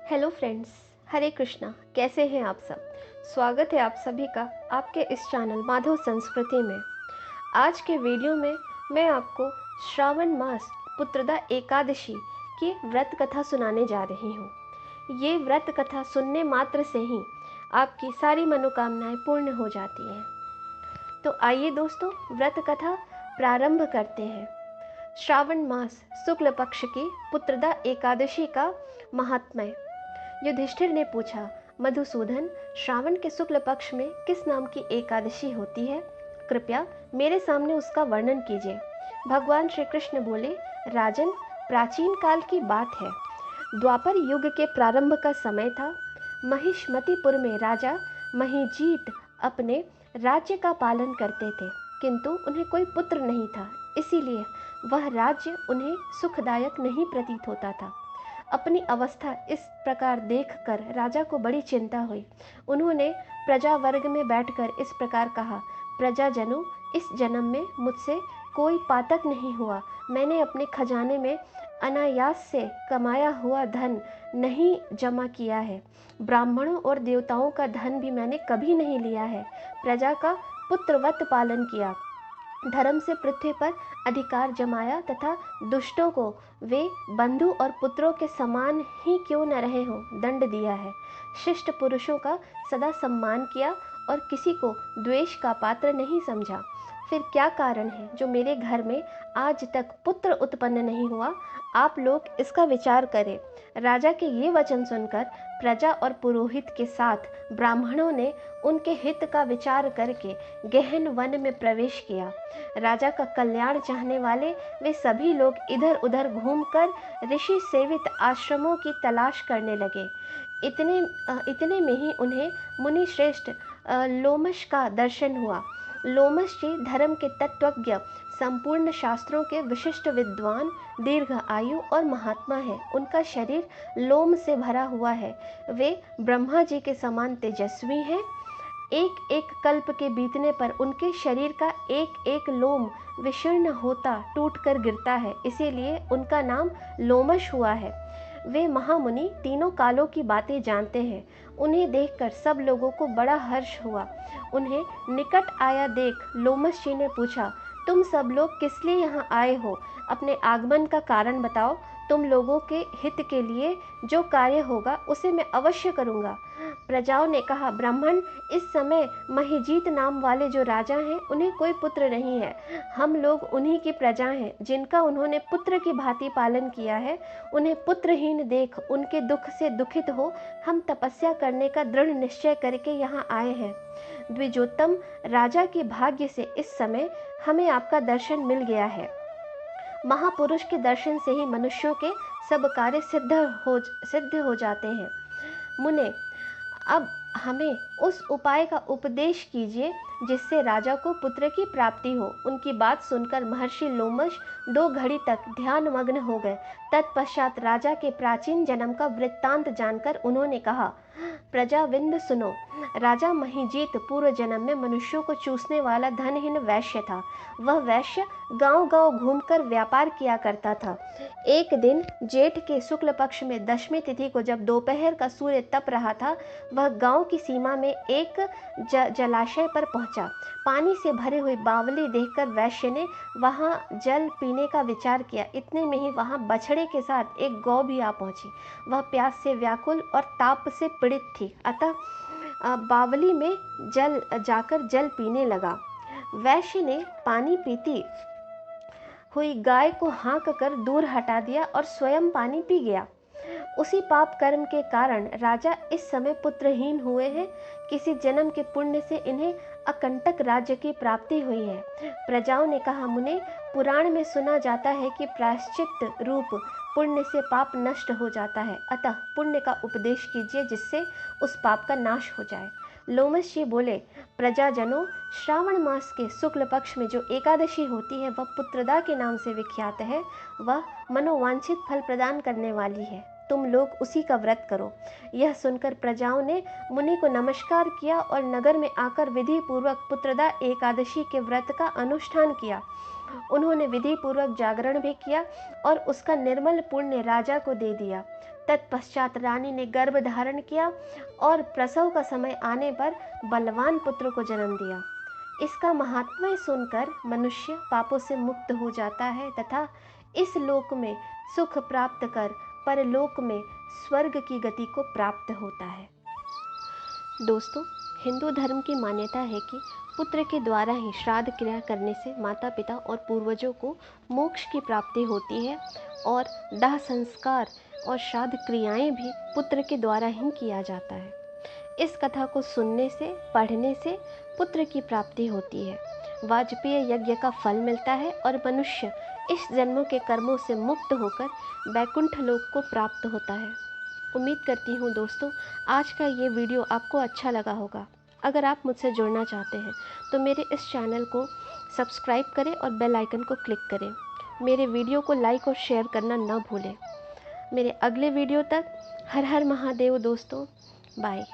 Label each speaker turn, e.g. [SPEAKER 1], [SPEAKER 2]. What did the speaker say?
[SPEAKER 1] Hello friends, हरे कृष्णा। कैसे हैं आप सब? स्वागत है आप सभी का आपके इस चैनल माधव संस्कृति में। आज के वीडियो में मैं आपको श्रावण मास पुत्रदा एकादशी की व्रत कथा सुनाने जा रही हूँ। ये व्रत कथा सुनने मात्र से ही आपकी सारी मनोकामनाएं पूर्ण हो जाती हैं। तो आइए दोस्तों, व्रत कथा प्रारंभ करते हैं। श्रावण मास शुक्ल पक्ष की पुत्रदा एकादशी का महात्म्य। युधिष्ठिर ने पूछा, मधुसूदन, श्रावण के शुक्ल पक्ष में किस नाम की एकादशी होती है? कृपया मेरे सामने उसका वर्णन कीजिए। भगवान श्री कृष्ण बोले, राजन, प्राचीन काल की बात है। द्वापर युग के प्रारंभ का समय था। महिष्मतिपुर में राजा महिजीत अपने राज्य का पालन करते थे, किंतु उन्हें कोई पुत्र नहीं था। इसीलिए वह राज्य उन्हें सुखदायक नहीं प्रतीत होता था। अपनी अवस्था इस प्रकार देखकर राजा को बड़ी चिंता हुई। उन्होंने प्रजा वर्ग में बैठकर इस प्रकार कहा, प्रजाजनों, इस जन्म में मुझसे कोई पातक नहीं हुआ। मैंने अपने खजाने में अनायास से कमाया हुआ धन नहीं जमा किया है। ब्राह्मणों और देवताओं का धन भी मैंने कभी नहीं लिया है। प्रजा का पुत्रवत पालन किया, धर्म से पृथ्वी पर अधिकार जमाया तथा दुष्टों को वे बंधु और पुत्रों के समान ही क्यों न रहे हों दंड दिया है। शिष्ट पुरुषों का सदा सम्मान किया और किसी को द्वेष का पात्र नहीं समझा। फिर क्या कारण है जो मेरे घर में आज तक पुत्र उत्पन्न नहीं हुआ? आप लोग इसका विचार करें। राजा के ये वचन सुनकर प्रजा और पुरोहित के साथ ब्राह्मणों ने उनके हित का विचार करके गहन वन में प्रवेश किया। राजा का कल्याण चाहने वाले वे सभी लोग इधर उधर घूमकर ऋषि सेवित आश्रमों की तलाश करने लगे। इतने में ही उन्हें मुनि श्रेष्ठ लोमश का दर्शन हुआ। लोमश जी धर्म के तत्वज्ञ, संपूर्ण शास्त्रों के विशिष्ट विद्वान, दीर्घ आयु और महात्मा है। उनका शरीर लोम से भरा हुआ है। वे ब्रह्मा जी के समान तेजस्वी हैं। एक एक कल्प के बीतने पर उनके शरीर का एक एक लोम विशीर्ण होता टूट कर गिरता है, इसीलिए उनका नाम लोमश हुआ है। वे महामुनि तीनों कालों की बातें जानते हैं। उन्हें देखकर सब लोगों को बड़ा हर्ष हुआ। उन्हें निकट आया देख लोमश जी ने पूछा, तुम सब लोग किस लिए यहाँ आए हो? अपने आगमन का कारण बताओ। तुम लोगों के हित के लिए जो कार्य होगा उसे मैं अवश्य करूँगा। प्रजाओं ने कहा, ब्राह्मण, इस समय महिजीत नाम वाले जो राजा हैं उन्हें कोई पुत्र नहीं है। हम लोग उन्हीं की प्रजा हैं जिनका उन्होंने पुत्र की भांति पालन किया है। उन्हें पुत्रहीन देख उनके दुख से दुखित हो हम तपस्या करने का दृढ़ निश्चय करके यहाँ आए हैं। द्विजोत्तम राजा के भाग्य से इस समय हमें आपका दर्शन मिल गया है। महापुरुष के दर्शन से ही मनुष्यों के सब कार्य सिद्ध हो जाते हैं। मुने, अब हमें उस उपाय का उपदेश कीजिए जिससे राजा को पुत्र की प्राप्ति हो। उनकी बात सुनकर महर्षि लोमश 2 घड़ी तक ध्यान मग्न हो गए। तत्पश्चात राजा के प्राचीन जन्म का वृत्तांत जानकर उन्होंने कहा, प्रजाविंद सुनो। राजा महिजीत पूर्व जन्म में मनुष्यों को चूसने वाला धनहीन वैश्य था। वह वैश्य गांव-गांव घूमकर व्यापार किया करता था। एक दिन जेठ के शुक्ल पक्ष में 10वीं तिथि को जब दोपहर का सूर्य तप रहा था, वह गांव की सीमा में एक जलाशय पर पहुंचा। पानी से भरी हुई बावली देखकर वैश्य ने वहां जल पीने का विचार किया। इतने में ही वहां बछड़े के साथ एक गौ भी आ पहुंची। वह प्यास से व्याकुल और ताप से पीड़ित थी, अतः बावली में जाकर जल पीने लगा। वैश्य ने पानी पीती हुई गाय को हाँक कर दूर हटा दिया और स्वयं पानी पी गया। उसी पाप कर्म के कारण राजा इस समय पुत्रहीन हुए हैं। किसी जन्म के पुण्य से इन्हें अकंटक राज्य की प्राप्ति हुई है। प्रजाओं ने कहा, मुने, पुराण में सुना जाता है कि प्रायश्चित रूप पुण्य से पाप नष्ट हो जाता है, अतः पुण्य का उपदेश कीजिए जिससे उस पाप का नाश हो जाए। लोमश जी बोले, प्रजाजनों, श्रावण मास के शुक्ल पक्ष में जो एकादशी होती है वह पुत्रदा के नाम से विख्यात है। वह मनोवांछित फल प्रदान करने वाली है। तुम लोग उसी का व्रत करो। यह सुनकर प्रजाओं ने मुनि को नमस्कार किया और नगर में आकर विधि पूर्वक पुत्रदा एकादशी के व्रत का अनुष्ठान किया। उन्होंने विधि पूर्वक जागरण भी किया और उसका निर्मल पुण्य राजा को दे दिया। तत्पश्चात रानी ने गर्भ धारण किया और प्रसव का समय आने पर बलवान पुत्र को जन्म दिया। इसका महात्म्य सुनकर मनुष्य पापों से मुक्त हो जाता है तथा इस लोक में सुख प्राप्त कर परलोक में स्वर्ग की गति को प्राप्त होता है। दोस्तों, हिंदू धर्म की मान्यता है कि पुत्र के द्वारा ही श्राद्ध क्रिया करने से माता पिता और पूर्वजों को मोक्ष की प्राप्ति होती है और दाह संस्कार और श्राद्ध क्रियाएं भी पुत्र के द्वारा ही किया जाता है। इस कथा को सुनने से, पढ़ने से पुत्र की प्राप्ति होती है, वाजपेय यज्ञ का फल मिलता है और मनुष्य इस जन्मों के कर्मों से मुक्त होकर वैकुंठ लोक को प्राप्त होता है। उम्मीद करती हूँ दोस्तों, आज का ये वीडियो आपको अच्छा लगा होगा। अगर आप मुझसे जुड़ना चाहते हैं तो मेरे इस चैनल को सब्सक्राइब करें और बेल आइकन को क्लिक करें। मेरे वीडियो को लाइक और शेयर करना ना भूलें। मेरे अगले वीडियो तक हर हर महादेव दोस्तों। बाय।